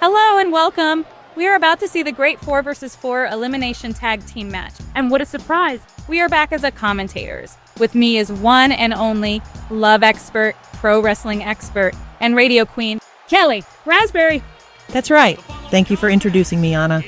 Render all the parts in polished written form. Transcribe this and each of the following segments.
Hello and welcome. We are about to see the great 4 vs 4 Elimination Tag Team Match. And what a surprise! We are back as a commentators. With me is one and only love expert, pro wrestling expert, and radio queen, Kelly Raspberry. That's right. Thank you for introducing me, Anna.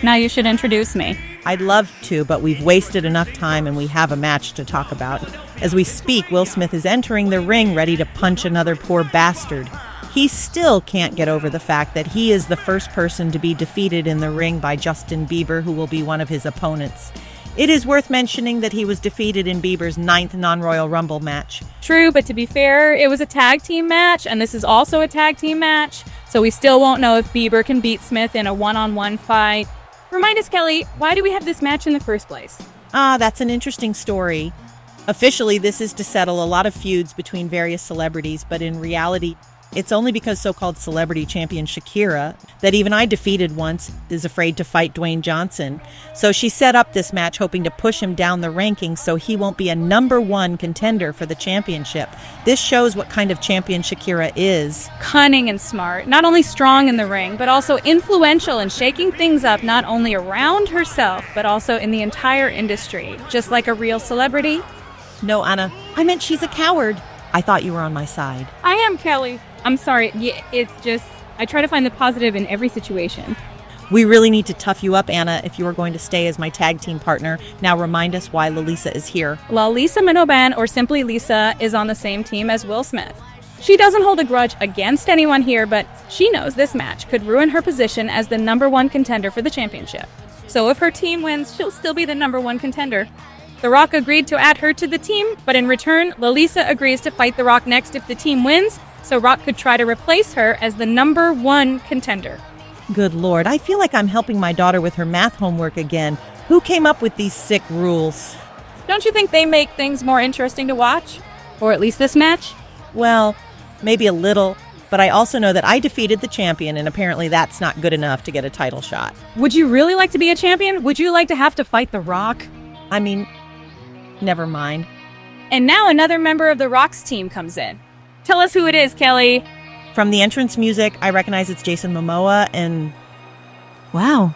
Now you should introduce me. I'd love to, but we've wasted enough time and we have a match to talk about. As we speak, Will Smith is entering the ring ready to punch another poor bastard. He still can't get over the fact that he is the first person to be defeated in the ring by Justin Bieber, who will be one of his opponents. It is worth mentioning that he was defeated in Bieber's 9th non-Royal Rumble match. True, but to be fair, it was a tag team match, and this is also a tag team match, so we still won't know if Bieber can beat Smith in a one-on-one fight. Remind us, Kelly, why do we have this match in the first place? That's an interesting story. Officially, this is to settle a lot of feuds between various celebrities, but in reality, it's only because so-called celebrity champion Shakira, that even I defeated once, is afraid to fight Dwayne Johnson. So she set up this match hoping to push him down the rankings so he won't be a #1 contender for the championship. This shows what kind of champion Shakira is. Cunning and smart, not only strong in the ring, but also influential in shaking things up not only around herself, but also in the entire industry, just like a real celebrity. No, Anna, I meant she's a coward. I thought you were on my side. I am, Kelly. I'm sorry. Yeah, it's just, I try to find the positive in every situation. We really need to tough you up, Anna, if you are going to stay as my tag team partner. Now remind us why LALISA is here. LALISA Minoban, or simply Lisa, is on the same team as Will Smith. She doesn't hold a grudge against anyone here, but she knows this match could ruin her position as the #1 contender for the championship. So if her team wins, she'll still be the #1 contender. The Rock agreed to add her to the team, but in return, LALISA agrees to fight The Rock next if the team wins, so Rock could try to replace her as the #1 contender. Good Lord, I feel like I'm helping my daughter with her math homework again. Who came up with these sick rules? Don't you think they make things more interesting to watch? Or at least this match? Well, maybe a little, but I also know that I defeated the champion, and apparently that's not good enough to get a title shot. Would you really like to be a champion? Would you like to have to fight The Rock? I mean, never mind. And now another member of The Rock's team comes in. Tell us who it is, Kelly. From the entrance music, I recognize it's Jason Momoa, and wow,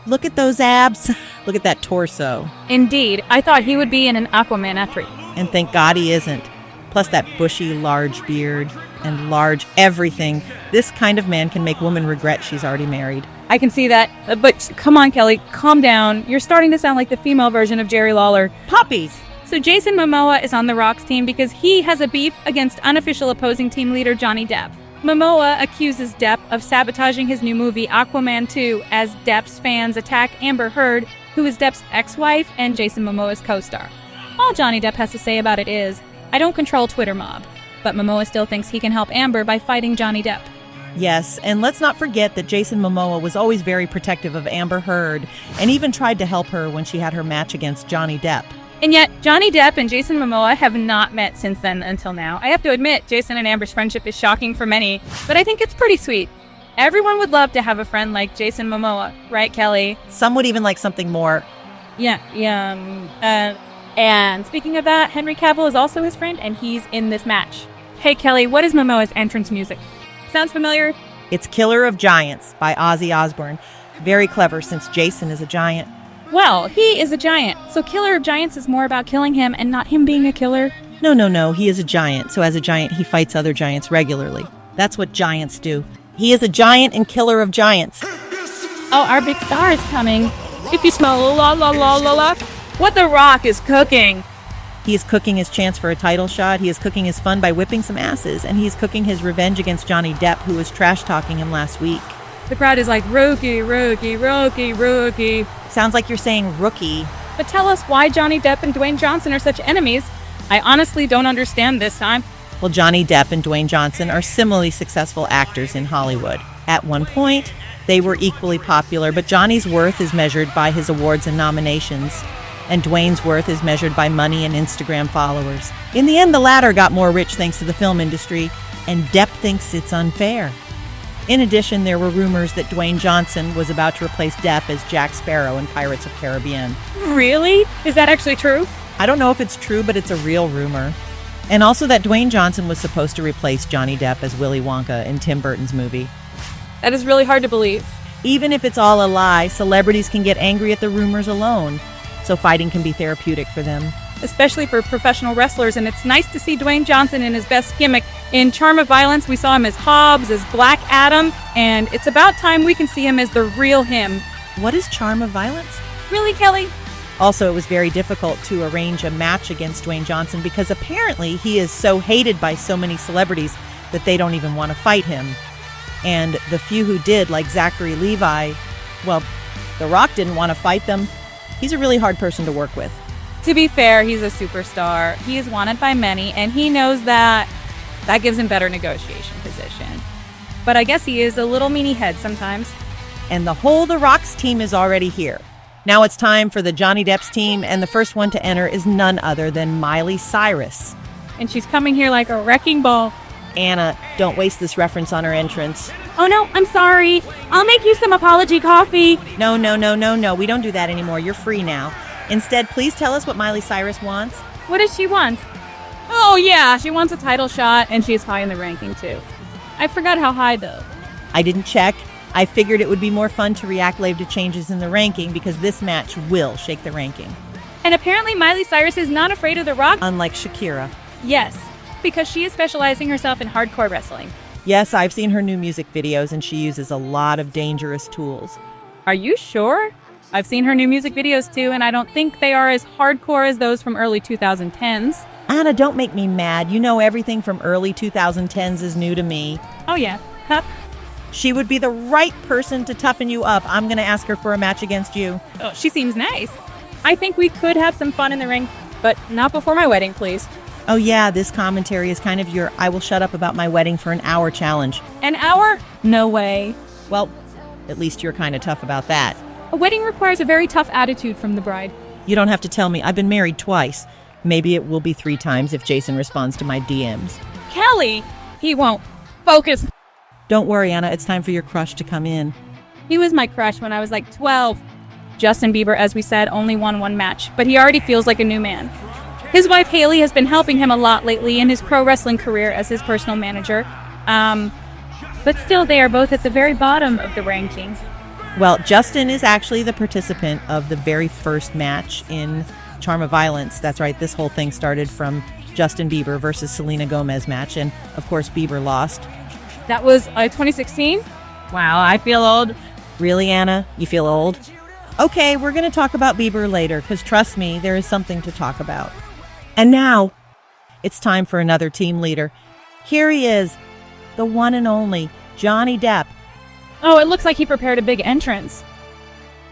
look at those abs. Look at that torso. Indeed, I thought he would be in an Aquaman entry. And thank God he isn't. Plus that bushy, large beard and large everything. This kind of man can make woman regret she's already married. I can see that, but come on, Kelly, calm down. You're starting to sound like the female version of Jerry Lawler. Puppies! So Jason Momoa is on The Rock's team because he has a beef against unofficial opposing team leader Johnny Depp. Momoa accuses Depp of sabotaging his new movie Aquaman 2 as Depp's fans attack Amber Heard, who is Depp's ex-wife and Jason Momoa's co-star. All Johnny Depp has to say about it is, I don't control Twitter mob, but Momoa still thinks he can help Amber by fighting Johnny Depp. Yes, and let's not forget that Jason Momoa was always very protective of Amber Heard and even tried to help her when she had her match against Johnny Depp. And yet, Johnny Depp and Jason Momoa have not met since then until now. I have to admit, Jason and Amber's friendship is shocking for many, but I think it's pretty sweet. Everyone would love to have a friend like Jason Momoa, right, Kelly? Some would even like something more. Yeah. And speaking of that, Henry Cavill is also his friend, and he's in this match. Hey, Kelly, what is Momoa's entrance music? Sounds familiar? It's Killer of Giants by Ozzy Osbourne. Very clever since Jason is a giant. Well, he is a giant, so Killer of Giants is more about killing him and not him being a killer. No, he is a giant, so as a giant he fights other giants regularly. That's what giants do. He is a giant and killer of giants. Oh, our big star is coming. If you smell la la la la la, what The Rock is cooking. He is cooking his chance for a title shot, he is cooking his fun by whipping some asses, and he is cooking his revenge against Johnny Depp, who was trash-talking him last week. The crowd is like, rookie, rookie, rookie, rookie. Sounds like you're saying rookie. But tell us why Johnny Depp and Dwayne Johnson are such enemies. I honestly don't understand this time. Well, Johnny Depp and Dwayne Johnson are similarly successful actors in Hollywood. At one point, they were equally popular, but Johnny's worth is measured by his awards and nominations, and Dwayne's worth is measured by money and Instagram followers. In the end, the latter got more rich thanks to the film industry, and Depp thinks it's unfair. In addition, there were rumors that Dwayne Johnson was about to replace Depp as Jack Sparrow in Pirates of the Caribbean. Really? Is that actually true? I don't know if it's true, but it's a real rumor. And also that Dwayne Johnson was supposed to replace Johnny Depp as Willy Wonka in Tim Burton's movie. That is really hard to believe. Even if it's all a lie, celebrities can get angry at the rumors alone, so fighting can be therapeutic for them. Especially for professional wrestlers, and it's nice to see Dwayne Johnson in his best gimmick. In Charm of Violence, we saw him as Hobbs, as Black Adam, and it's about time we can see him as the real him. What is Charm of Violence? Really, Kelly? Also, it was very difficult to arrange a match against Dwayne Johnson because apparently he is so hated by so many celebrities that they don't even want to fight him. And the few who did, like Zachary Levi, well, The Rock didn't want to fight them. He's a really hard person to work with. To be fair, he's a superstar. He is wanted by many, and he knows that gives him better negotiation position. But I guess he is a little meanie head sometimes. And the whole The Rock's team is already here. Now it's time for the Johnny Depp's team, and the first one to enter is none other than Miley Cyrus. And she's coming here like a wrecking ball. Anna, don't waste this reference on her entrance. Oh no, I'm sorry. I'll make you some apology coffee. No, we don't do that anymore. You're free now. Instead, please tell us what Miley Cyrus wants. What does she want? Oh yeah, she wants a title shot, and she's high in the ranking too. I forgot how high though. I didn't check. I figured it would be more fun to react live to changes in the ranking because this match will shake the ranking. And apparently Miley Cyrus is not afraid of The Rock. Unlike Shakira. Yes, because she is specializing herself in hardcore wrestling. Yes, I've seen her new music videos and she uses a lot of dangerous tools. Are you sure? I've seen her new music videos too, and I don't think they are as hardcore as those from early 2010s. Anna, don't make me mad. You know everything from early 2010s is new to me. Oh yeah, Hup. She would be the right person to toughen you up. I'm going to ask her for a match against you. Oh, she seems nice. I think we could have some fun in the ring, but not before my wedding, please. Oh yeah, this commentary is kind of your I will shut up about my wedding for an hour challenge. An hour? No way. Well, at least you're kind of tough about that. A wedding requires a very tough attitude from the bride. You don't have to tell me. I've been married twice. Maybe it will be 3 times if Jason responds to my DMs. Kelly! He won't. Focus. Don't worry, Anna. It's time for your crush to come in. He was my crush when I was like 12. Justin Bieber, as we said, only won 1 match, but he already feels like a new man. His wife, Haley, has been helping him a lot lately in his pro wrestling career as his personal manager. But still, they are both at the very bottom of the rankings. Well, Justin is actually the participant of the very first match in Charm of Violence. That's right, this whole thing started from Justin Bieber versus Selena Gomez match, and of course Bieber lost. That was 2016? Wow, I feel old. Really, Anna? You feel old? Okay, we're going to talk about Bieber later, because trust me, there is something to talk about. And now, it's time for another team leader. Here he is, the one and only Johnny Depp. Oh, it looks like he prepared a big entrance.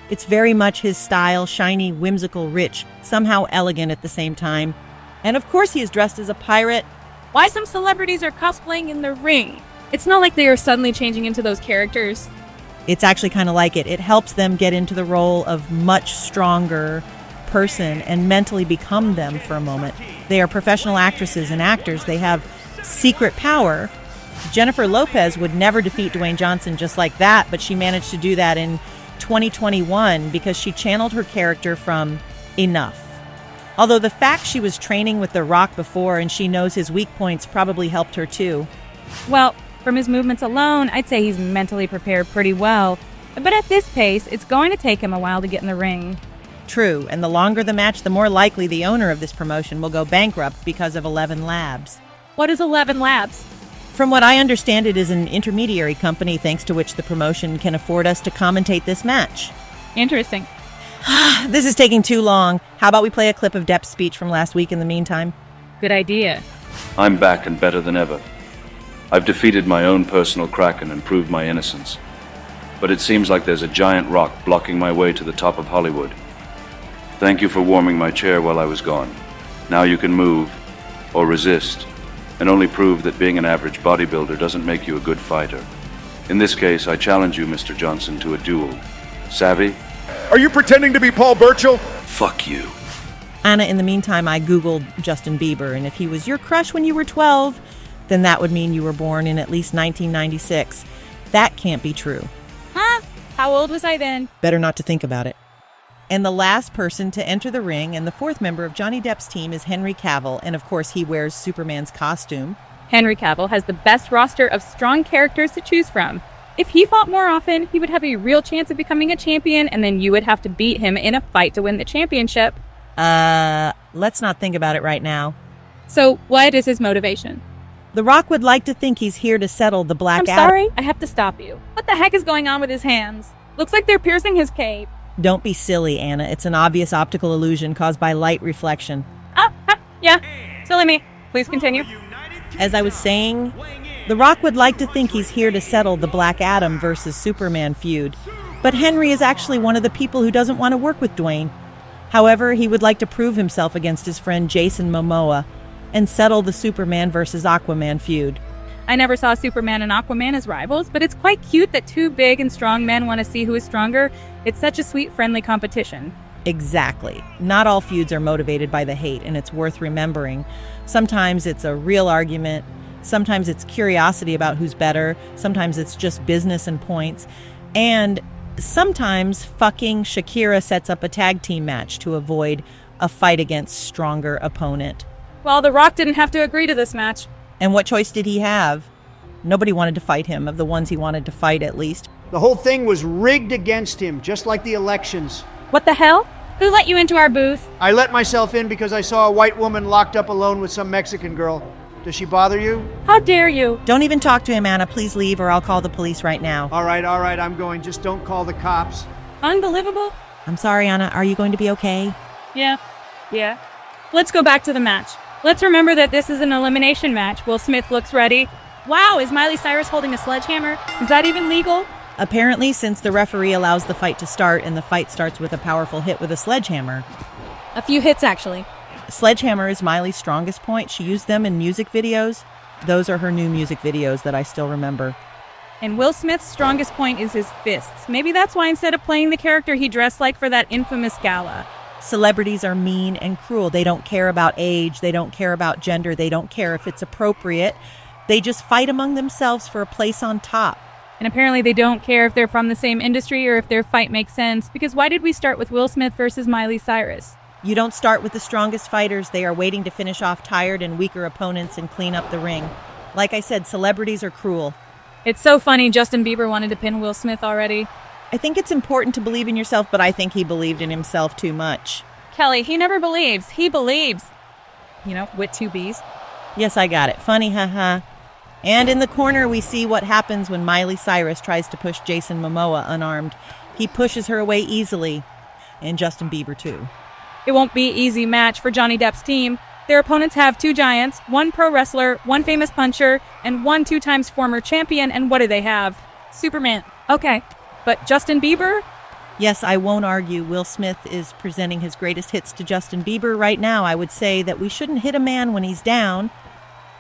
It's very much his style, shiny, whimsical, rich, somehow elegant at the same time. And of course he is dressed as a pirate. Why some celebrities are cosplaying in the ring? It's not like they are suddenly changing into those characters. It's actually kind of like it. It helps them get into the role of much stronger person and mentally become them for a moment. They are professional actresses and actors. They have secret power. Jennifer Lopez would never defeat Dwayne Johnson just like that, but she managed to do that in 2021 because she channeled her character from Enough. Although the fact she was training with The Rock before and she knows his weak points probably helped her too. Well, from his movements alone, I'd say he's mentally prepared pretty well. But at this pace, it's going to take him a while to get in the ring. True, and the longer the match, the more likely the owner of this promotion will go bankrupt because of 11 Labs. What is 11 Labs? From what I understand, it is an intermediary company thanks to which the promotion can afford us to commentate this match. Interesting. This is taking too long. How about we play a clip of Depp's speech from last week in the meantime? Good idea. I'm back and better than ever. I've defeated my own personal kraken and proved my innocence. But it seems like there's a giant rock blocking my way to the top of Hollywood. Thank you for warming my chair while I was gone. Now you can move, or resist, and only prove that being an average bodybuilder doesn't make you a good fighter. In this case, I challenge you, Mr. Johnson, to a duel. Savvy? Are you pretending to be Paul Burchill? Fuck you. Anna, in the meantime, I Googled Justin Bieber, and if he was your crush when you were 12, then that would mean you were born in at least 1996. That can't be true. Huh? How old was I then? Better not to think about it. And the last person to enter the ring and the fourth member of Johnny Depp's team is Henry Cavill, and of course he wears Superman's costume. Henry Cavill has the best roster of strong characters to choose from. If he fought more often, he would have a real chance of becoming a champion, and then you would have to beat him in a fight to win the championship. Let's not think about it right now. So what is his motivation? The Rock would like to think he's here to settle the Black Adam. I'm sorry, I have to stop you. What the heck is going on with his hands? Looks like they're piercing his cape. Don't be silly, Anna. It's an obvious optical illusion caused by light reflection. Yeah. Silly me. Please continue. As I was saying, The Rock would like to think he's here to settle the Black Adam versus Superman feud. But Henry is actually one of the people who doesn't want to work with Dwayne. However, he would like to prove himself against his friend Jason Momoa and settle the Superman versus Aquaman feud. I never saw Superman and Aquaman as rivals, but it's quite cute that two big and strong men want to see who is stronger. It's such a sweet, friendly competition. Exactly. Not all feuds are motivated by the hate, and it's worth remembering. Sometimes it's a real argument. Sometimes it's curiosity about who's better. Sometimes it's just business and points. And sometimes fucking Shakira sets up a tag team match to avoid a fight against stronger opponent. Well, The Rock didn't have to agree to this match. And what choice did he have? Nobody wanted to fight him, of the ones he wanted to fight at least. The whole thing was rigged against him, just like the elections. What the hell? Who let you into our booth? I let myself in because I saw a white woman locked up alone with some Mexican girl. Does she bother you? How dare you? Don't even talk to him, Anna. Please leave or I'll call the police right now. All right, I'm going. Just don't call the cops. Unbelievable. I'm sorry, Anna. Are you going to be okay? Yeah. Let's go back to the match. Let's remember that this is an elimination match. Will Smith looks ready. Wow, is Miley Cyrus holding a sledgehammer? Is that even legal? Apparently, since the referee allows the fight to start, and the fight starts with a powerful hit with a sledgehammer. A few hits, actually. Sledgehammer is Miley's strongest point. She used them in music videos. Those are her new music videos that I still remember. And Will Smith's strongest point is his fists. Maybe that's why instead of playing the character he dressed like for that infamous gala. Celebrities are mean and cruel. They don't care about age. They don't care about gender. They don't care if it's appropriate. They just fight among themselves for a place on top. And apparently they don't care if they're from the same industry or if their fight makes sense, because why did we start with Will Smith versus Miley Cyrus? You don't start with the strongest fighters. They are waiting to finish off tired and weaker opponents and clean up the ring. Like I said, celebrities are cruel. It's so funny Justin Bieber wanted to pin Will Smith already. I think it's important to believe in yourself, but I think he believed in himself too much. Kelly, he never believes. He believes. You know, with two B's. Yes, I got it. Funny, haha. And in the corner, we see what happens when Miley Cyrus tries to push Jason Momoa unarmed. He pushes her away easily. And Justin Bieber, too. It won't be an easy match for Johnny Depp's team. Their opponents have two giants, one pro wrestler, one famous puncher, and one 2 times former champion. And what do they have? Superman. Okay. But Justin Bieber? Yes, I won't argue. Will Smith is presenting his greatest hits to Justin Bieber right now. I would say that we shouldn't hit a man when he's down,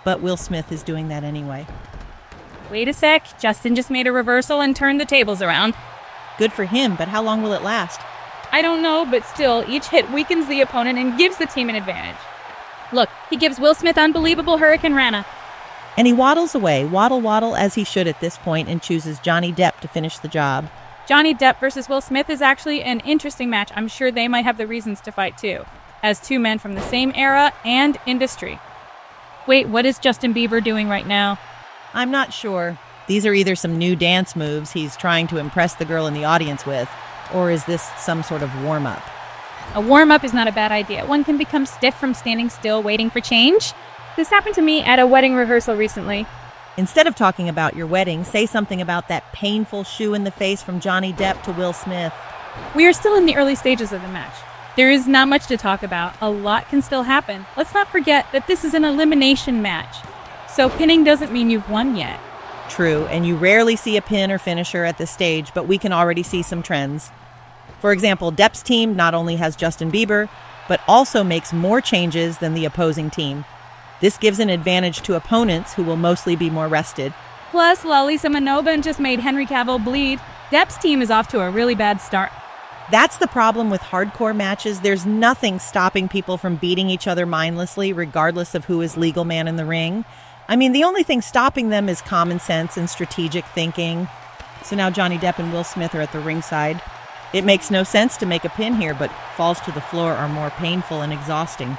but Will Smith is doing that anyway. Wait a sec. Justin just made a reversal and turned the tables around. Good for him, but how long will it last? I don't know, but still, each hit weakens the opponent and gives the team an advantage. Look, he gives Will Smith unbelievable Hurricane Rana. And he waddles away, waddle, as he should at this point, and chooses Johnny Depp to finish the job. Johnny Depp versus Will Smith is actually an interesting match. I'm sure they might have the reasons to fight too, as two men from the same era and industry. Wait, what is Justin Bieber doing right now? I'm not sure. These are either some new dance moves he's trying to impress the girl in the audience with, or is this some sort of warm-up? A warm-up is not a bad idea. One can become stiff from standing still waiting for change. This happened to me at a wedding rehearsal recently. Instead of talking about your wedding, say something about that painful shoe in the face from Johnny Depp to Will Smith. We are still in the early stages of the match. There is not much to talk about. A lot can still happen. Let's not forget that this is an elimination match. So pinning doesn't mean you've won yet. True, and you rarely see a pin or finisher at this stage, but we can already see some trends. For example, Depp's team not only has Justin Bieber, but also makes more changes than the opposing team. This gives an advantage to opponents who will mostly be more rested. Plus, LALISA Manoban just made Henry Cavill bleed. Depp's team is off to a really bad start. That's the problem with hardcore matches. There's nothing stopping people from beating each other mindlessly, regardless of who is legal man in the ring. I mean, the only thing stopping them is common sense and strategic thinking. So now Johnny Depp and Will Smith are at the ringside. It makes no sense to make a pin here, but falls to the floor are more painful and exhausting.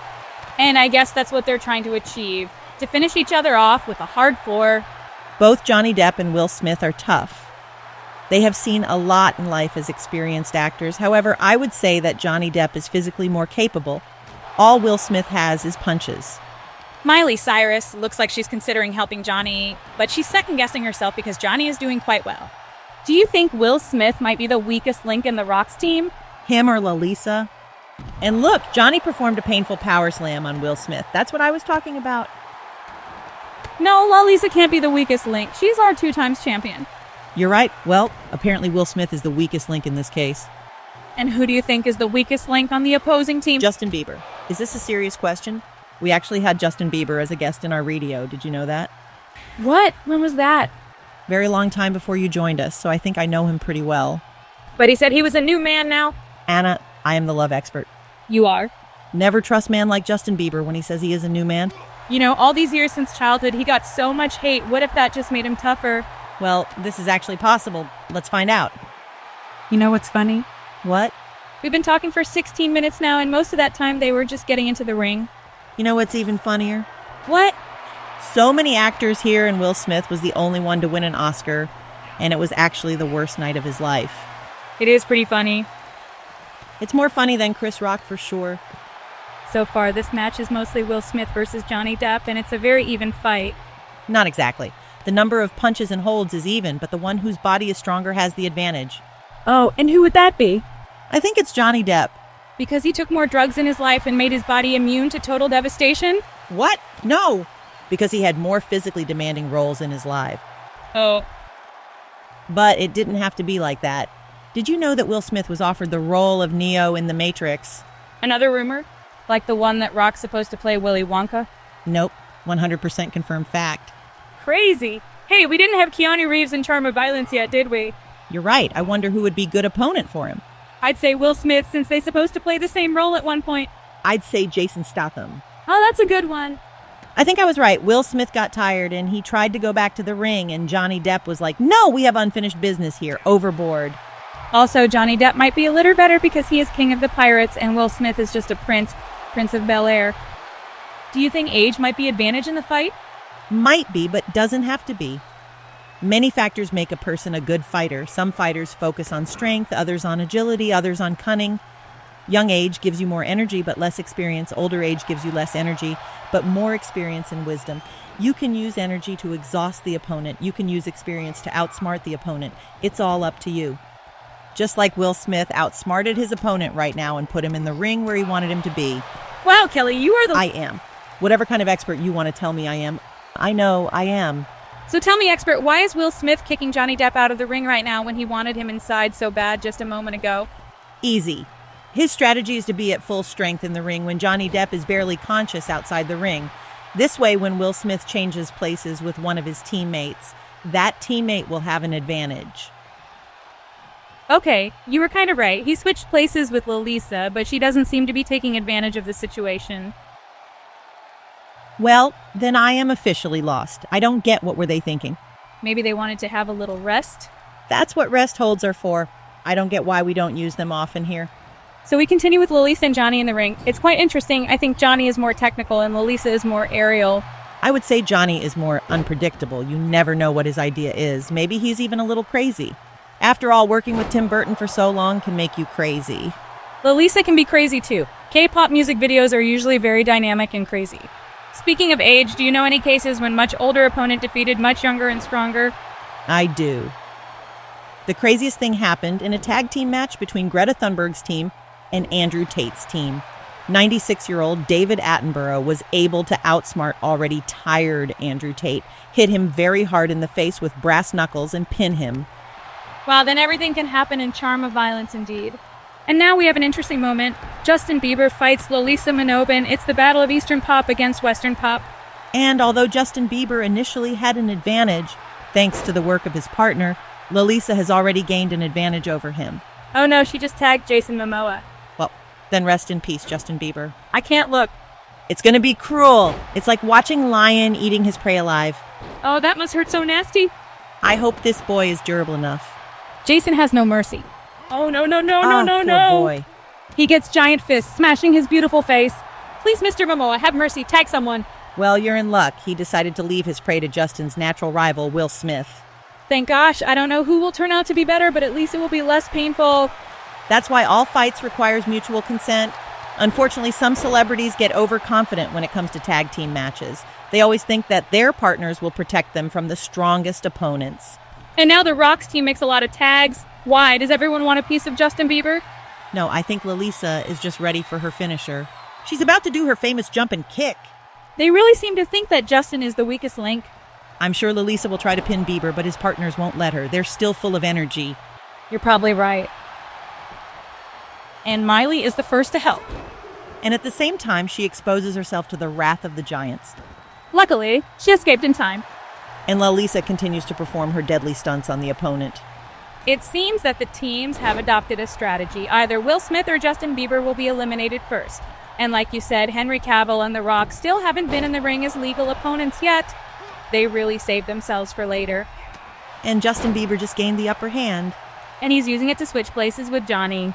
And I guess that's what they're trying to achieve, to finish each other off with a hard floor. Both Johnny Depp and Will Smith are tough. They have seen a lot in life as experienced actors. However, I would say that Johnny Depp is physically more capable. All Will Smith has is punches. Miley Cyrus looks like she's considering helping Johnny, but she's second-guessing herself because Johnny is doing quite well. Do you think Will Smith might be the weakest link in the Rock's team? Him or LALISA? And look, Johnny performed a painful power slam on Will Smith. That's what I was talking about. No, LALISA can't be the weakest link. She's our 2-time champion. You're right. Well, apparently Will Smith is the weakest link in this case. And who do you think is the weakest link on the opposing team? Justin Bieber. Is this a serious question? We actually had Justin Bieber as a guest in our radio. Did you know that? What? When was that? Very long time before you joined us, so I think I know him pretty well. But he said he was a new man now. Anna, I am the love expert. You are? Never trust man like Justin Bieber when he says he is a new man. You know, all these years since childhood, he got so much hate. What if that just made him tougher? Well, this is actually possible. Let's find out. You know what's funny? What? We've been talking for 16 minutes now, and most of that time they were just getting into the ring. You know what's even funnier? What? So many actors here, and Will Smith was the only one to win an Oscar, and it was actually the worst night of his life. It is pretty funny. It's more funny than Chris Rock for sure. So far, this match is mostly Will Smith versus Johnny Depp, and it's a very even fight. Not exactly. The number of punches and holds is even, but the one whose body is stronger has the advantage. Oh, and who would that be? I think it's Johnny Depp. Because he took more drugs in his life and made his body immune to total devastation? What? No! Because he had more physically demanding roles in his life. Oh. But it didn't have to be like that. Did you know that Will Smith was offered the role of Neo in The Matrix? Another rumor? Like the one that Rock's supposed to play Willy Wonka? Nope. 100% confirmed fact. Crazy. Hey, we didn't have Keanu Reeves in Charm of Violence yet, did we? You're right. I wonder who would be good opponent for him. I'd say Will Smith, since they're supposed to play the same role at one point. I'd say Jason Statham. Oh, that's a good one. I think I was right. Will Smith got tired and he tried to go back to the ring, and Johnny Depp was like, no, we have unfinished business here. Overboard. Also, Johnny Depp might be a little better because he is king of the pirates and Will Smith is just a prince of Bel-Air. Do you think age might be advantage in the fight? Might be, but doesn't have to be. Many factors make a person a good fighter. Some fighters focus on strength, others on agility, others on cunning. Young age gives you more energy but less experience. Older age gives you less energy but more experience and wisdom. You can use energy to exhaust the opponent. You can use experience to outsmart the opponent. It's all up to you. Just like Will Smith outsmarted his opponent right now and put him in the ring where he wanted him to be. Wow, Kelly, you are the... I am. Whatever kind of expert you want to tell me I am, I know I am. So tell me, expert, why is Will Smith kicking Johnny Depp out of the ring right now when he wanted him inside so bad just a moment ago? Easy. His strategy is to be at full strength in the ring when Johnny Depp is barely conscious outside the ring. This way, when Will Smith changes places with one of his teammates, that teammate will have an advantage. Okay, you were kind of right. He switched places with LALISA, but she doesn't seem to be taking advantage of the situation. Well, then I am officially lost. I don't get what were they thinking. Maybe they wanted to have a little rest? That's what rest holds are for. I don't get why we don't use them often here. So we continue with LALISA and Johnny in the ring. It's quite interesting. I think Johnny is more technical and LALISA is more aerial. I would say Johnny is more unpredictable. You never know what his idea is. Maybe he's even a little crazy. After all, working with Tim Burton for so long can make you crazy. LALISA can be crazy too. K-pop music videos are usually very dynamic and crazy. Speaking of age, do you know any cases when much older opponent defeated much younger and stronger? I do. The craziest thing happened in a tag team match between Greta Thunberg's team and Andrew Tate's team. 96-year-old David Attenborough was able to outsmart already tired Andrew Tate, hit him very hard in the face with brass knuckles, and pin him. Wow, then everything can happen in Charm of Violence indeed. And now we have an interesting moment. Justin Bieber fights LALISA Manobin. It's the battle of Eastern pop against Western pop. And although Justin Bieber initially had an advantage, thanks to the work of his partner, LALISA has already gained an advantage over him. Oh no, she just tagged Jason Momoa. Well, then rest in peace, Justin Bieber. I can't look. It's gonna be cruel. It's like watching lion eating his prey alive. Oh, that must hurt so nasty. I hope this boy is durable enough. Jason has no mercy. Oh, no. Poor boy. He gets giant fists, smashing his beautiful face. Please, Mr. Momoa, have mercy. Tag someone. Well, you're in luck. He decided to leave his prey to Justin's natural rival, Will Smith. Thank gosh, I don't know who will turn out to be better, but at least it will be less painful. That's why all fights requires mutual consent. Unfortunately, some celebrities get overconfident when it comes to tag team matches. They always think that their partners will protect them from the strongest opponents. And now the Rock's team makes a lot of tags. Why? Does everyone want a piece of Justin Bieber? No, I think LALISA is just ready for her finisher. She's about to do her famous jump and kick. They really seem to think that Justin is the weakest link. I'm sure LALISA will try to pin Bieber, but his partners won't let her. They're still full of energy. You're probably right. And Miley is the first to help. And at the same time, she exposes herself to the wrath of the giants. Luckily, she escaped in time. And LALISA continues to perform her deadly stunts on the opponent. It seems that the teams have adopted a strategy. Either Will Smith or Justin Bieber will be eliminated first. And like you said, Henry Cavill and The Rock still haven't been in the ring as legal opponents yet. They really saved themselves for later. And Justin Bieber just gained the upper hand. And he's using it to switch places with Johnny.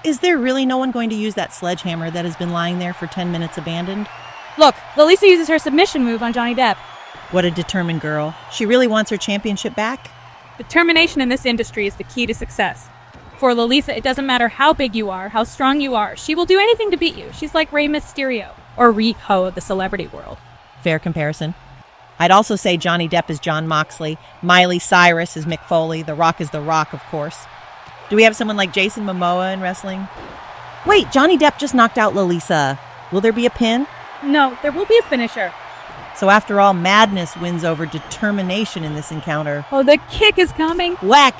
Is there really no one going to use that sledgehammer that has been lying there for 10 minutes abandoned? Look, LALISA uses her submission move on Johnny Depp. What a determined girl. She really wants her championship back? Determination in this industry is the key to success. For LALISA, it doesn't matter how big you are, how strong you are. She will do anything to beat you. She's like Rey Mysterio, or Riho of the celebrity world. Fair comparison. I'd also say Johnny Depp is John Moxley, Miley Cyrus is Mick Foley, The Rock is The Rock, of course. Do we have someone like Jason Momoa in wrestling? Wait, Johnny Depp just knocked out LALISA. Will there be a pin? No, there will be a finisher. So after all, madness wins over determination in this encounter. Oh, the kick is coming. Whack!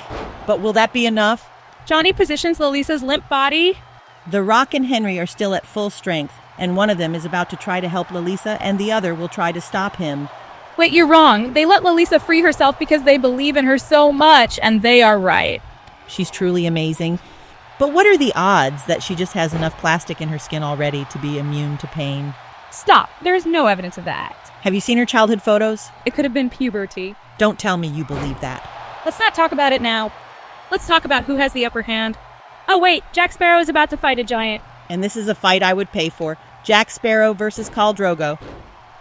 But will that be enough? Johnny positions LALISA's limp body. The Rock and Henry are still at full strength, and one of them is about to try to help LALISA, and the other will try to stop him. Wait, you're wrong. They let LALISA free herself because they believe in her so much, and they are right. She's truly amazing. But what are the odds that she just has enough plastic in her skin already to be immune to pain? Stop. There's no evidence of that. Have you seen her childhood photos? It could have been puberty. Don't tell me you believe that. Let's not talk about it now. Let's talk about who has the upper hand. Oh wait, Jack Sparrow is about to fight a giant. And this is a fight I would pay for. Jack Sparrow versus Khal Drogo.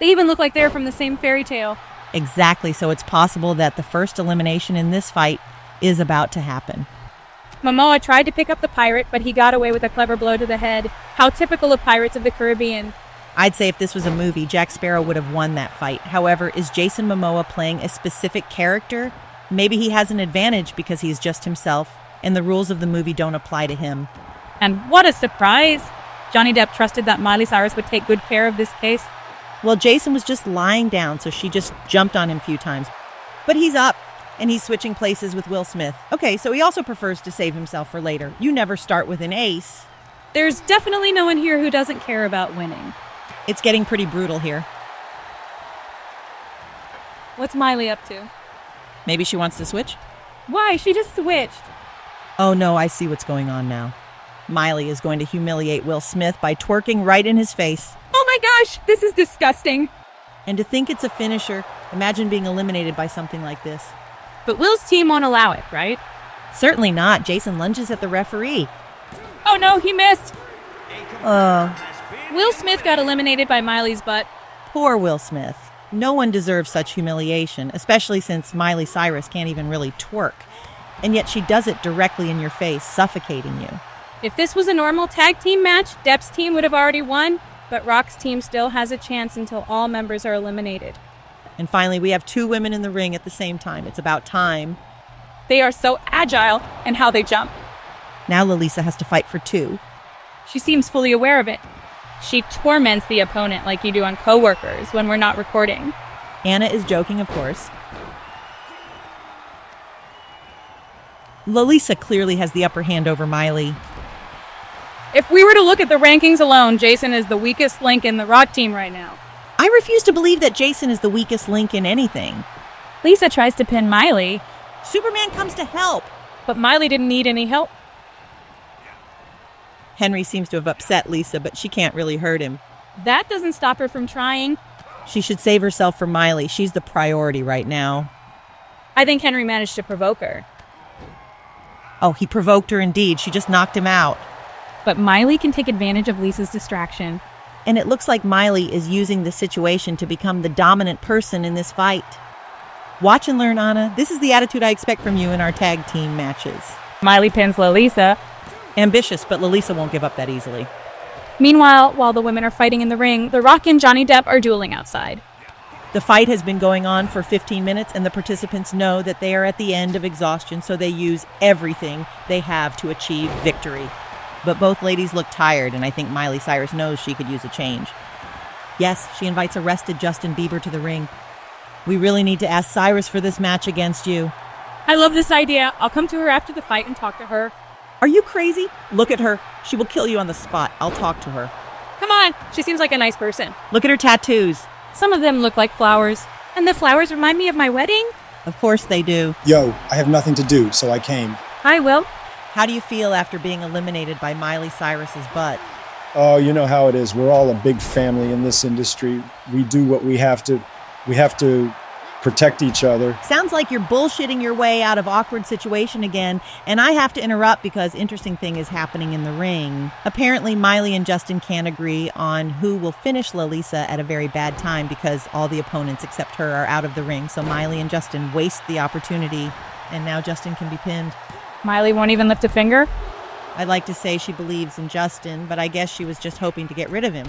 They even look like they're from the same fairy tale. Exactly, so it's possible that the first elimination in this fight is about to happen. Momoa tried to pick up the pirate, but he got away with a clever blow to the head. How typical of Pirates of the Caribbean. I'd say if this was a movie, Jack Sparrow would have won that fight. However, is Jason Momoa playing a specific character? Maybe he has an advantage because he's just himself, and the rules of the movie don't apply to him. And what a surprise! Johnny Depp trusted that Miley Cyrus would take good care of this case. Well, Jason was just lying down, so she just jumped on him a few times. But he's up, and he's switching places with Will Smith. Okay, so he also prefers to save himself for later. You never start with an ace. There's definitely no one here who doesn't care about winning. It's getting pretty brutal here. What's Miley up to? Maybe she wants to switch? Why? She just switched. Oh no, I see what's going on now. Miley is going to humiliate Will Smith by twerking right in his face. Oh my gosh, this is disgusting. And to think it's a finisher, imagine being eliminated by something like this. But Will's team won't allow it, right? Certainly not. Jason lunges at the referee. Oh no, he missed. Will Smith got eliminated by Miley's butt. Poor Will Smith. No one deserves such humiliation, especially since Miley Cyrus can't even really twerk. And yet she does it directly in your face, suffocating you. If this was a normal tag team match, Depp's team would have already won, but Rock's team still has a chance until all members are eliminated. And finally, we have two women in the ring at the same time. It's about time. They are so agile and how they jump. Now LALISA has to fight for two. She seems fully aware of it. She torments the opponent like you do on coworkers when we're not recording. Anna is joking, of course. LALISA clearly has the upper hand over Miley. If we were to look at the rankings alone, Jason is the weakest link in the Rock team right now. I refuse to believe that Jason is the weakest link in anything. Lisa tries to pin Miley. Superman comes to help. But Miley didn't need any help. Henry seems to have upset Lisa, but she can't really hurt him. That doesn't stop her from trying. She should save herself for Miley. She's the priority right now. I think Henry managed to provoke her. Oh, he provoked her indeed. She just knocked him out. But Miley can take advantage of Lisa's distraction. And it looks like Miley is using the situation to become the dominant person in this fight. Watch and learn, Anna. This is the attitude I expect from you in our tag team matches. Miley pins LALISA. Ambitious, but LALISA won't give up that easily. Meanwhile, while the women are fighting in the ring, The Rock and Johnny Depp are dueling outside. The fight has been going on for 15 minutes, and the participants know that they are at the end of exhaustion, so they use everything they have to achieve victory. But both ladies look tired, and I think Miley Cyrus knows she could use a change. Yes, she invites arrested Justin Bieber to the ring. We really need to ask Cyrus for this match against you. I love this idea. I'll come to her after the fight and talk to her. Are you crazy? Look at her. She will kill you on the spot. I'll talk to her. Come on. She seems like a nice person. Look at her tattoos. Some of them look like flowers. And the flowers remind me of my wedding? Of course they do. Yo, I have nothing to do, so I came. Hi, Will. How do you feel after being eliminated by Miley Cyrus's butt? Oh, you know how it is. We're all a big family in this industry. We do what we have to. We have to protect each other. Sounds like you're bullshitting your way out of awkward situation again, and I have to interrupt because interesting thing is happening in the ring. Apparently, Miley and Justin can't agree on who will finish LALISA at a very bad time because all the opponents except her are out of the ring, so Miley and Justin waste the opportunity, and now Justin can be pinned. Miley won't even lift a finger? I'd like to say she believes in Justin, but I guess she was just hoping to get rid of him.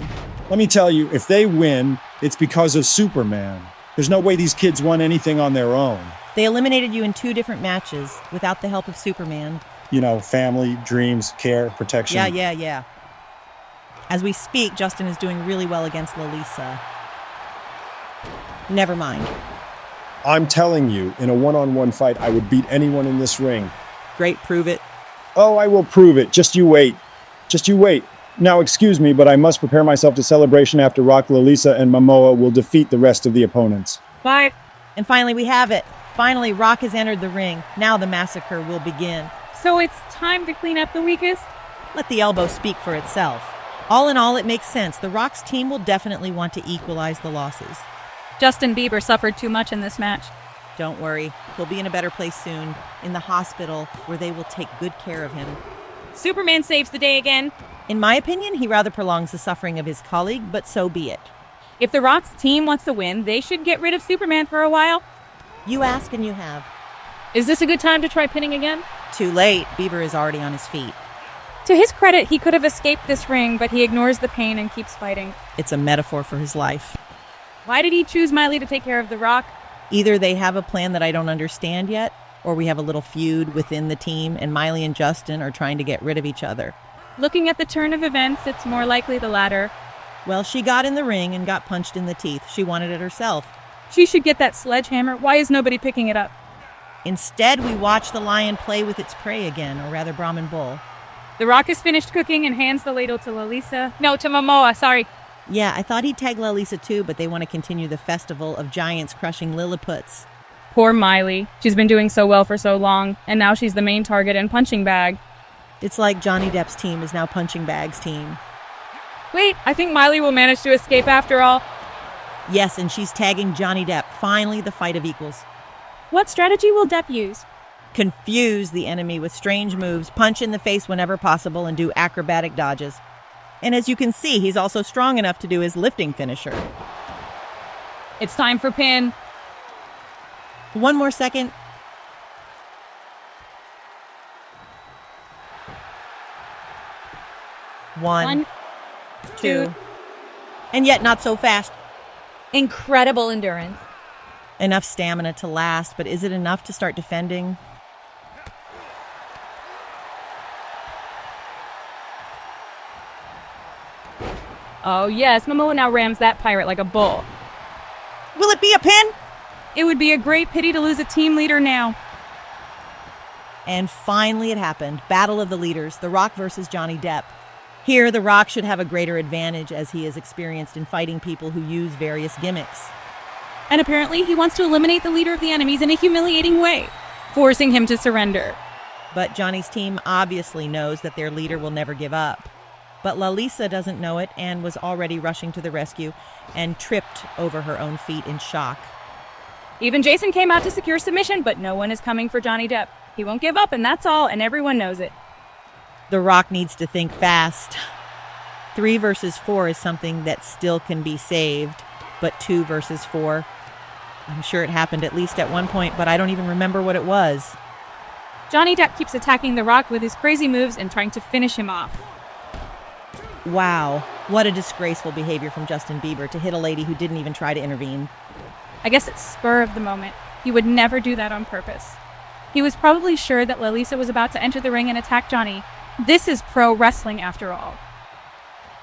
Let me tell you, if they win, it's because of Superman. There's no way these kids won anything on their own. They eliminated you in 2 different matches without the help of Superman. You know, family, dreams, care, protection. Yeah. As we speak, Justin is doing really well against LALISA. Never mind. I'm telling you, in a one-on-one fight, I would beat anyone in this ring. Great, prove it. Oh, I will prove it. Just you wait. Just you wait. Now, excuse me, but I must prepare myself to celebration after Rock, LALISA, and Momoa will defeat the rest of the opponents. Bye. And finally, we have it. Finally, Rock has entered the ring. Now the massacre will begin. So it's time to clean up the weakest? Let the elbow speak for itself. All in all, it makes sense. The Rock's team will definitely want to equalize the losses. Justin Bieber suffered too much in this match. Don't worry. He'll be in a better place soon, in the hospital, where they will take good care of him. Superman saves the day again. In my opinion, he rather prolongs the suffering of his colleague, but so be it. If the Rock's team wants to win, they should get rid of Superman for a while. You ask and you have. Is this a good time to try pinning again? Too late. Bieber is already on his feet. To his credit, he could have escaped this ring, but he ignores the pain and keeps fighting. It's a metaphor for his life. Why did he choose Miley to take care of The Rock? Either they have a plan that I don't understand yet, or we have a little feud within the team, and Miley and Justin are trying to get rid of each other. Looking at the turn of events, it's more likely the latter. Well, she got in the ring and got punched in the teeth. She wanted it herself. She should get that sledgehammer. Why is nobody picking it up? Instead, we watch the lion play with its prey again, or rather Brahmin bull. The Rock is finished cooking and hands the ladle to LALISA. No, to Momoa, sorry. Yeah, I thought he'd tag LALISA too, but they want to continue the festival of giants crushing Lilliputs. Poor Miley. She's been doing so well for so long, and now she's the main target and punching bag. It's like Johnny Depp's team is now Punching Bag's team. Wait, I think Miley will manage to escape after all. Yes, and she's tagging Johnny Depp. Finally, the fight of equals. What strategy will Depp use? Confuse the enemy with strange moves, punch in the face whenever possible, and do acrobatic dodges. And as you can see, he's also strong enough to do his lifting finisher. It's time for pin. One more second. One, two. And yet not so fast. Incredible endurance. Enough stamina to last, but is it enough to start defending? Oh yes, Momoa now rams that pirate like a bull. Will it be a pin? It would be a great pity to lose a team leader now. And finally it happened. Battle of the Leaders, The Rock versus Johnny Depp. Here, The Rock should have a greater advantage as he is experienced in fighting people who use various gimmicks. And apparently he wants to eliminate the leader of the enemies in a humiliating way, forcing him to surrender. But Johnny's team obviously knows that their leader will never give up. But LALISA doesn't know it and was already rushing to the rescue and tripped over her own feet in shock. Even Jason came out to secure submission, but no one is coming for Johnny Depp. He won't give up, and that's all, and everyone knows it. The Rock needs to think fast. 3 versus 4 is something that still can be saved, but 2 versus 4, I'm sure it happened at least at one point, but I don't even remember what it was. Johnny Depp keeps attacking The Rock with his crazy moves and trying to finish him off. Wow, what a disgraceful behavior from Justin Bieber to hit a lady who didn't even try to intervene. I guess it's spur of the moment. He would never do that on purpose. He was probably sure that LALISA was about to enter the ring and attack Johnny. This is pro wrestling after all.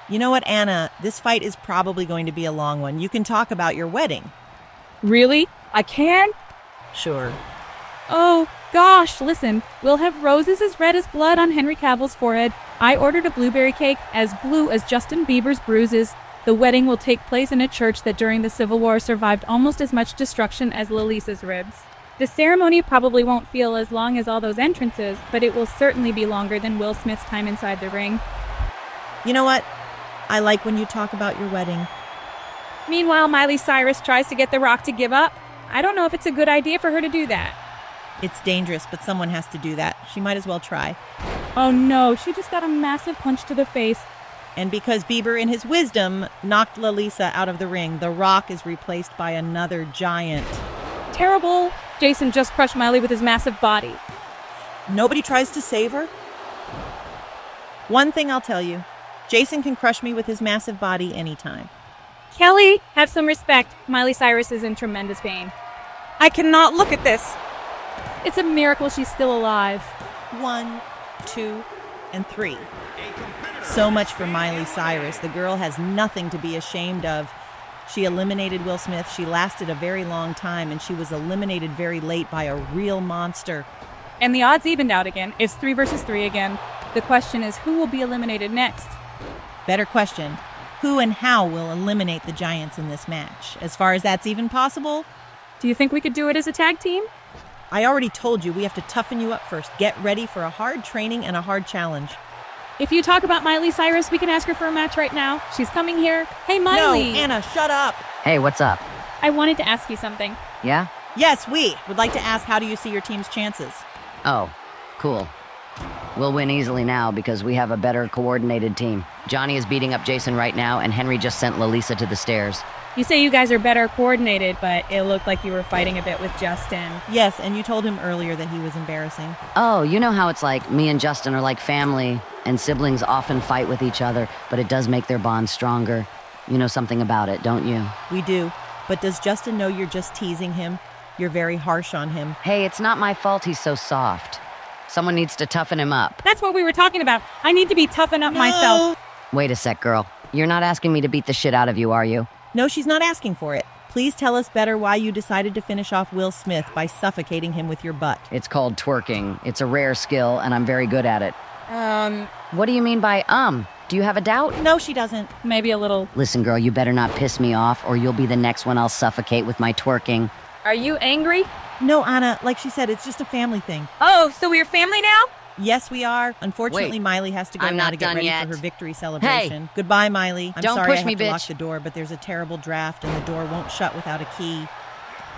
You know what, Anna? This fight is probably going to be a long one. You can talk about your wedding. Really? I can? Sure. Oh, gosh, listen. We'll have roses as red as blood on Henry Cavill's forehead. I ordered a blueberry cake as blue as Justin Bieber's bruises. The wedding will take place in a church that during the Civil War survived almost as much destruction as LALISA's ribs. The ceremony probably won't feel as long as all those entrances, but it will certainly be longer than Will Smith's time inside the ring. You know what? I like when you talk about your wedding. Meanwhile, Miley Cyrus tries to get The Rock to give up. I don't know if it's a good idea for her to do that. It's dangerous, but someone has to do that. She might as well try. Oh no, she just got a massive punch to the face. And because Bieber, in his wisdom, knocked LALISA out of the ring, The Rock is replaced by another giant. Terrible! Jason just crushed Miley with his massive body. Nobody tries to save her? One thing I'll tell you. Jason can crush me with his massive body anytime. Kelly, have some respect. Miley Cyrus is in tremendous pain. I cannot look at this. It's a miracle she's still alive. 1, 2, and 3. So much for Miley Cyrus. The girl has nothing to be ashamed of. She eliminated Will Smith. She lasted a very long time, and she was eliminated very late by a real monster. And the odds evened out again. It's 3 versus 3 again. The question is, who will be eliminated next? Better question. Who and how will eliminate the Giants in this match? As far as that's even possible? Do you think we could do it as a tag team? I already told you we have to toughen you up first. Get ready for a hard training and a hard challenge. If you talk about Miley Cyrus, we can ask her for a match right now. She's coming here. Hey, Miley! No, Anna, shut up! Hey, what's up? I wanted to ask you something. Yeah? Yes, we would like to ask, how do you see your team's chances? Oh, cool. We'll win easily now because we have a better coordinated team. Johnny is beating up Jason right now, and Henry just sent LALISA to the stairs. You say you guys are better coordinated, but it looked like you were fighting a bit with Justin. Yes, and you told him earlier that he was embarrassing. Oh, you know how it's like me and Justin are like family, and siblings often fight with each other, but it does make their bond stronger. You know something about it, don't you? We do. But does Justin know you're just teasing him? You're very harsh on him. Hey, it's not my fault he's so soft. Someone needs to toughen him up. That's what we were talking about. I need to be toughen up myself. Wait a sec, girl. You're not asking me to beat the shit out of you, are you? No, she's not asking for it. Please tell us better why you decided to finish off Will Smith by suffocating him with your butt. It's called twerking. It's a rare skill, and I'm very good at it. What do you mean by Do you have a doubt? No, she doesn't. Maybe a little. Listen, girl, you better not piss me off, or you'll be the next one I'll suffocate with my twerking. Are you angry? No, Anna, like she said, it's just a family thing. Oh, so we're family now? Yes, we are. Unfortunately, Wait, Miley has to go I'm now not to get done ready yet. for her victory celebration. Goodbye, Miley. I'm Don't sorry push I have me, to lock bitch. the door, but there's a terrible draft and the door won't shut without a key.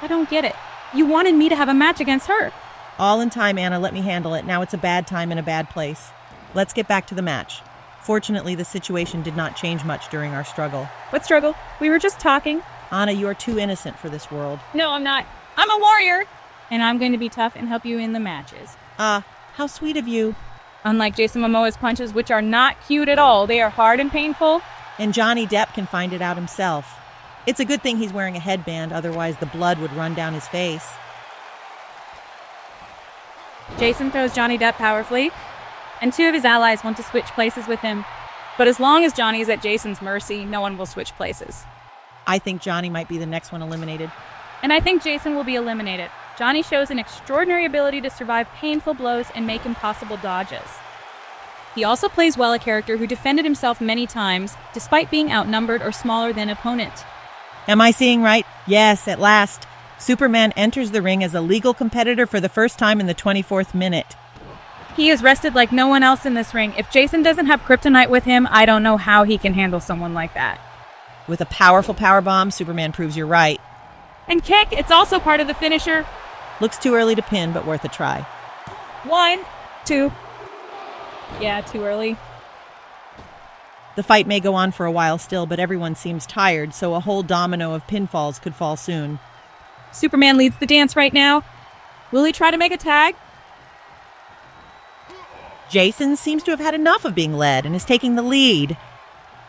I don't get it. You wanted me to have a match against her. All in time, Anna. Let me handle it. Now it's a bad time and a bad place. Let's get back to the match. Fortunately, the situation did not change much during our struggle. What struggle? We were just talking. Anna, you are too innocent for this world. No, I'm not. I'm a warrior. And I'm going to be tough and help you in the matches. How sweet of you. Unlike Jason Momoa's punches, which are not cute at all, they are hard and painful. And Johnny Depp can find it out himself. It's a good thing he's wearing a headband, otherwise the blood would run down his face. Jason throws Johnny Depp powerfully, and 2 of his allies want to switch places with him. But as long as Johnny is at Jason's mercy, no one will switch places. I think Johnny might be the next one eliminated. And I think Jason will be eliminated. Johnny shows an extraordinary ability to survive painful blows and make impossible dodges. He also plays well a character who defended himself many times, despite being outnumbered or smaller than opponent. Am I seeing right? Yes, at last. Superman enters the ring as a legal competitor for the first time in the 24th minute. He is rested like no one else in this ring. If Jason doesn't have kryptonite with him, I don't know how he can handle someone like that. With a powerful powerbomb, Superman proves you're right. And kick, it's also part of the finisher. Looks too early to pin, but worth a try. 1, 2. Yeah, too early. The fight may go on for a while still, but everyone seems tired, so a whole domino of pinfalls could fall soon. Superman leads the dance right now. Will he try to make a tag? Jason seems to have had enough of being led and is taking the lead.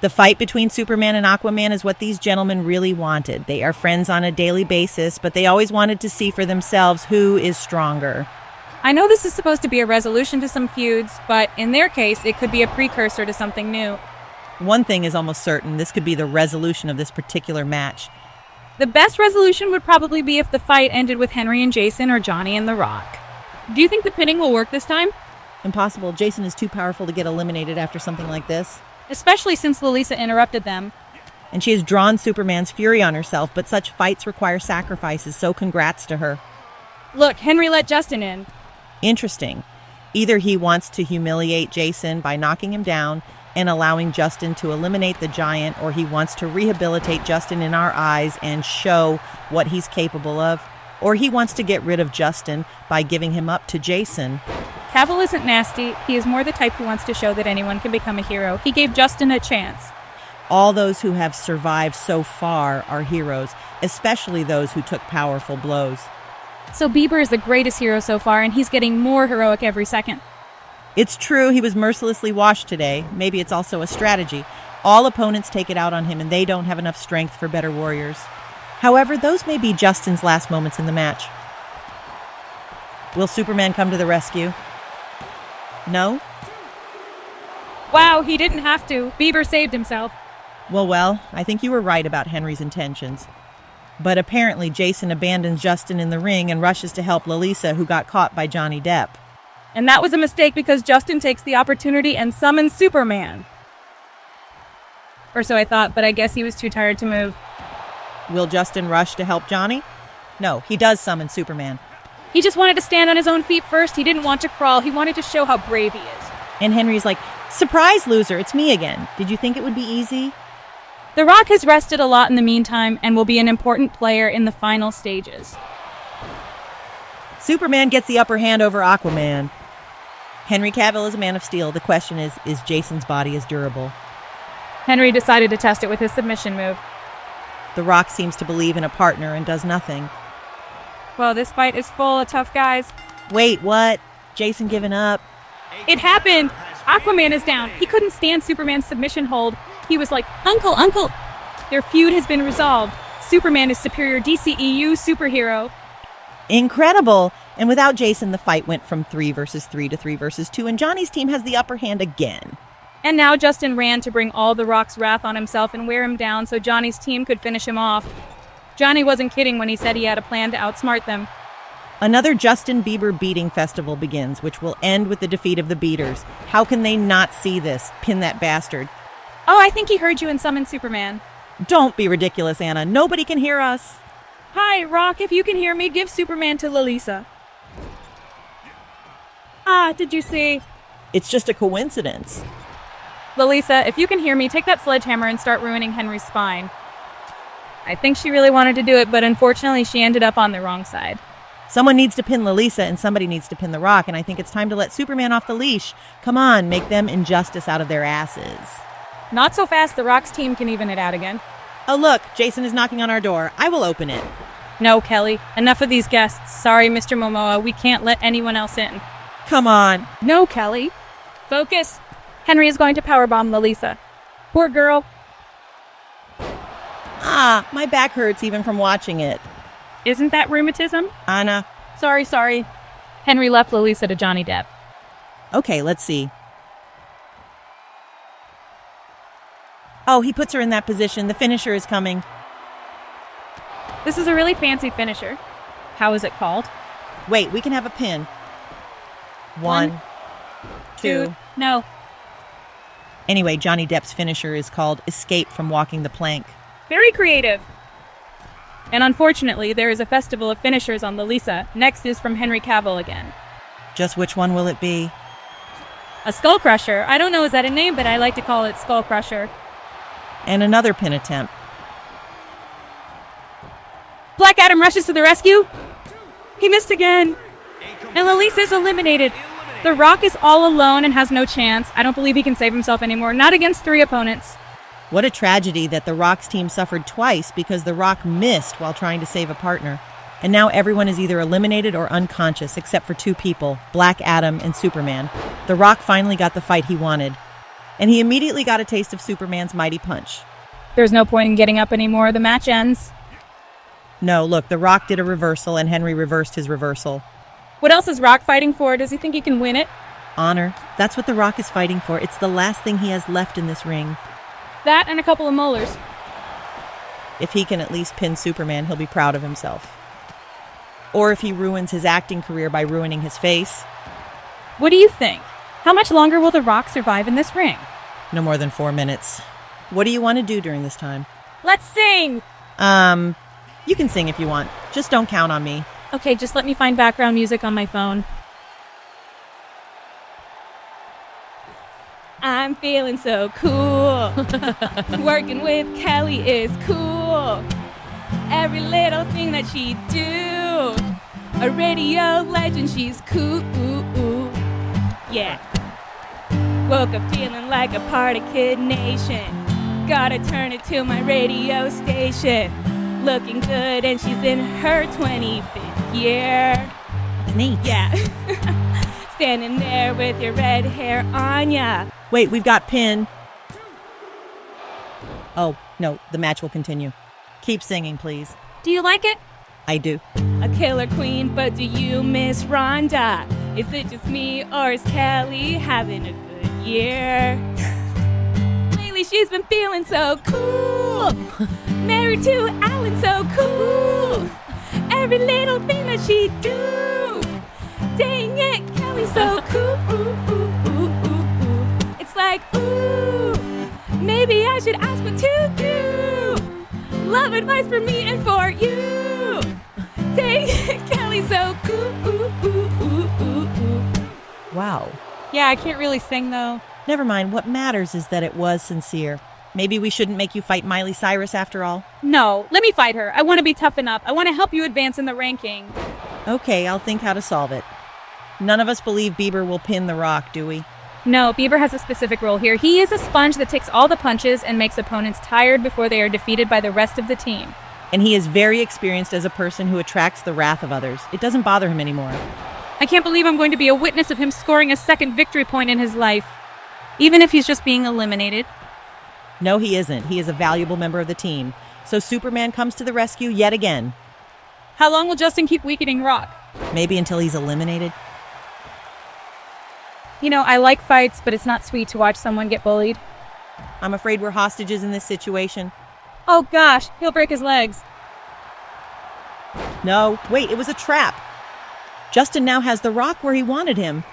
The fight between Superman and Aquaman is what these gentlemen really wanted. They are friends on a daily basis, but they always wanted to see for themselves who is stronger. I know this is supposed to be a resolution to some feuds, but in their case, it could be a precursor to something new. One thing is almost certain, this could be the resolution of this particular match. The best resolution would probably be if the fight ended with Henry and Jason or Johnny and The Rock. Do you think the pinning will work this time? Impossible. Jason is too powerful to get eliminated after something like this. Especially since LALISA interrupted them. And she has drawn Superman's fury on herself, but such fights require sacrifices, so congrats to her. Look, Henry let Justin in. Interesting. Either he wants to humiliate Jason by knocking him down and allowing Justin to eliminate the giant, or he wants to rehabilitate Justin in our eyes and show what he's capable of, or he wants to get rid of Justin by giving him up to Jason. Cavill isn't nasty. He is more the type who wants to show that anyone can become a hero. He gave Justin a chance. All those who have survived so far are heroes, especially those who took powerful blows. So Bieber is the greatest hero so far, and he's getting more heroic every second. It's true he was mercilessly washed today. Maybe it's also a strategy. All opponents take it out on him, and they don't have enough strength for better warriors. However, those may be Justin's last moments in the match. Will Superman come to the rescue? No? Wow, he didn't have to. Bieber saved himself. Well, I think you were right about Henry's intentions. But apparently Jason abandons Justin in the ring and rushes to help LALISA, who got caught by Johnny Depp. And that was a mistake because Justin takes the opportunity and summons Superman. Or so I thought, but I guess he was too tired to move. Will Justin rush to help Johnny? No, he does summon Superman. He just wanted to stand on his own feet first. He didn't want to crawl. He wanted to show how brave he is. And Henry's like, surprise, loser, it's me again. Did you think it would be easy? The Rock has rested a lot in the meantime and will be an important player in the final stages. Superman gets the upper hand over Aquaman. Henry Cavill is a Man of Steel. The question is Jason's body as durable? Henry decided to test it with his submission move. The Rock seems to believe in a partner and does nothing. Well, this fight is full of tough guys. Wait, what? Jason giving up? It happened! Aquaman is down. He couldn't stand Superman's submission hold. He was like, Uncle, Uncle! Their feud has been resolved. Superman is superior DCEU superhero. Incredible! And without Jason, the fight went from 3 versus 3 to 3 versus 2, and Johnny's team has the upper hand again. And now Justin ran to bring all the Rock's wrath on himself and wear him down so Johnny's team could finish him off. Johnny wasn't kidding when he said he had a plan to outsmart them. Another Justin Bieber beating festival begins, which will end with the defeat of the Beaters. How can they not see this? Pin that bastard. Oh, I think he heard you and summoned Superman. Don't be ridiculous, Anna. Nobody can hear us. Hi, Rock, if you can hear me, give Superman to LALISA. Ah, did you see? It's just a coincidence. LALISA, if you can hear me, take that sledgehammer and start ruining Henry's spine. I think she really wanted to do it, but unfortunately she ended up on the wrong side. Someone needs to pin LALISA and somebody needs to pin The Rock, and I think it's time to let Superman off the leash. Come on, make them injustice out of their asses. Not so fast, The Rock's team can even it out again. Oh look, Jason is knocking on our door. I will open it. No, Kelly. Enough of these guests. Sorry, Mr. Momoa. We can't let anyone else in. Come on. No, Kelly. Focus. Henry is going to powerbomb LALISA. Poor girl. Ah, my back hurts even from watching it. Isn't that rheumatism? Anna. Sorry. Henry left LALISA to Johnny Depp. Okay, let's see. Oh, he puts her in that position. The finisher is coming. This is a really fancy finisher. How is it called? Wait, we can have a pin. 1, 2. No. Anyway, Johnny Depp's finisher is called Escape from Walking the Plank. Very creative. And unfortunately, there is a festival of finishers on LALISA. Next is from Henry Cavill again. Just which one will it be? A Skull Crusher. I don't know, is that a name, but I like to call it Skull Crusher. And another pin attempt. Black Adam rushes to the rescue. He missed again. And LALISA is eliminated. The Rock is all alone and has no chance. I don't believe he can save himself anymore. Not against 3 opponents. What a tragedy that The Rock's team suffered twice because The Rock missed while trying to save a partner. And now everyone is either eliminated or unconscious, except for two people, Black Adam and Superman. The Rock finally got the fight he wanted, and he immediately got a taste of Superman's mighty punch. There's no point in getting up anymore. The match ends. No, look, The Rock did a reversal, and Henry reversed his reversal. What else is Rock fighting for? Does he think he can win it? Honor. That's what The Rock is fighting for. It's the last thing he has left in this ring. That and a couple of molars. If he can at least pin Superman, he'll be proud of himself. Or if he ruins his acting career by ruining his face. What do you think? How much longer will The Rock survive in this ring? No more than 4 minutes. What do you want to do during this time? Let's sing! You can sing if you want. Just don't count on me. Okay, just let me find background music on my phone. I'm feeling so cool. Working with Kelly is cool. Every little thing that she do. A radio legend, she's cool. Yeah. Woke up feeling like a part of Kid Nation. Gotta turn it to my radio station. Looking good and she's in her 25th year. Neat. Yeah. Standing there with your red hair on ya. Wait, we've got pin. Oh, no, the match will continue. Keep singing, please. Do you like it? I do. A killer queen, but do you miss Rhonda? Is it just me or is Kelly having a good year? Lately she's been feeling so cool. Married to Alan, so cool. Every little thing that she do. Dang it, Kelly's so cool. It's like, ooh, maybe I should ask what to do. Love advice for me and for you. Dang it, Kelly's so cool. Wow. Yeah, I can't really sing though. Never mind. What matters is that it was sincere. Maybe we shouldn't make you fight Miley Cyrus after all. No, let me fight her. I want to be tough enough. I want to help you advance in the ranking. Okay, I'll think how to solve it. None of us believe Bieber will pin The Rock, do we? No, Bieber has a specific role here. He is a sponge that takes all the punches and makes opponents tired before they are defeated by the rest of the team. And he is very experienced as a person who attracts the wrath of others. It doesn't bother him anymore. I can't believe I'm going to be a witness of him scoring a second victory point in his life. Even if he's just being eliminated. No, he isn't. He is a valuable member of the team. So Superman comes to the rescue yet again. How long will Justin keep weakening Rock? Maybe until he's eliminated. You know, I like fights, but it's not sweet to watch someone get bullied. I'm afraid we're hostages in this situation. Oh gosh, he'll break his legs. No, wait, it was a trap. Justin now has The Rock where he wanted him.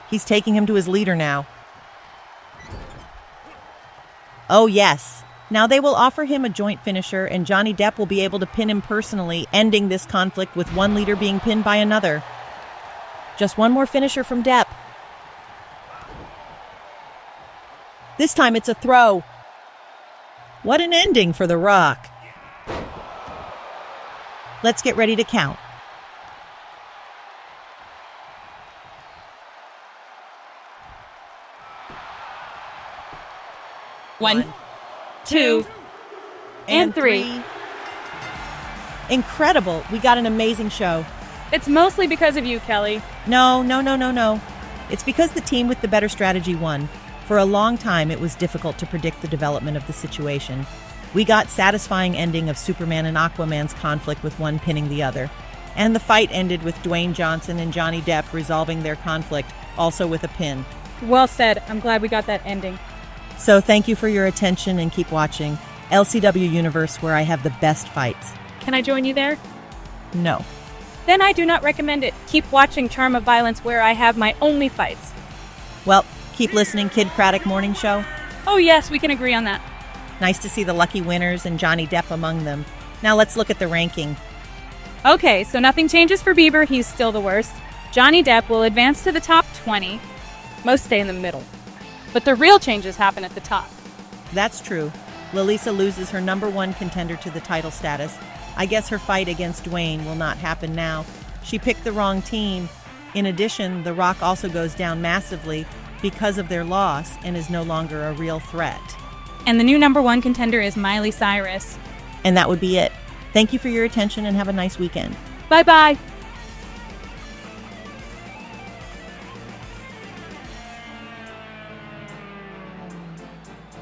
He's taking him to his leader now. Oh, yes. Now they will offer him a joint finisher, and Johnny Depp will be able to pin him personally, ending this conflict with one leader being pinned by another. Just one more finisher from Depp. This time it's a throw. What an ending for The Rock. Let's get ready to count. One, two, and three. Incredible. We got an amazing show. It's mostly because of you, Kelly. No. It's because the team with the better strategy won. For a long time, it was difficult to predict the development of the situation. We got satisfying ending of Superman and Aquaman's conflict with one pinning the other. And the fight ended with Dwayne Johnson and Johnny Depp resolving their conflict, also with a pin. Well said. I'm glad we got that ending. So thank you for your attention and keep watching LCW Universe, where I have the best fights. Can I join you there? No. Then I do not recommend it. Keep watching Charm of Violence, where I have my only fights. Well, keep listening, Kid Craddock Morning Show. Oh yes, we can agree on that. Nice to see the lucky winners and Johnny Depp among them. Now let's look at the ranking. Okay, so nothing changes for Bieber. He's still the worst. Johnny Depp will advance to the top 20. Most stay in the middle. But the real changes happen at the top. That's true. LALISA loses her #1 contender to the title status. I guess her fight against Dwayne will not happen now. She picked the wrong team. In addition, The Rock also goes down massively because of their loss and is no longer a real threat. And the new #1 contender is Miley Cyrus. And that would be it. Thank you for your attention and have a nice weekend. Bye-bye.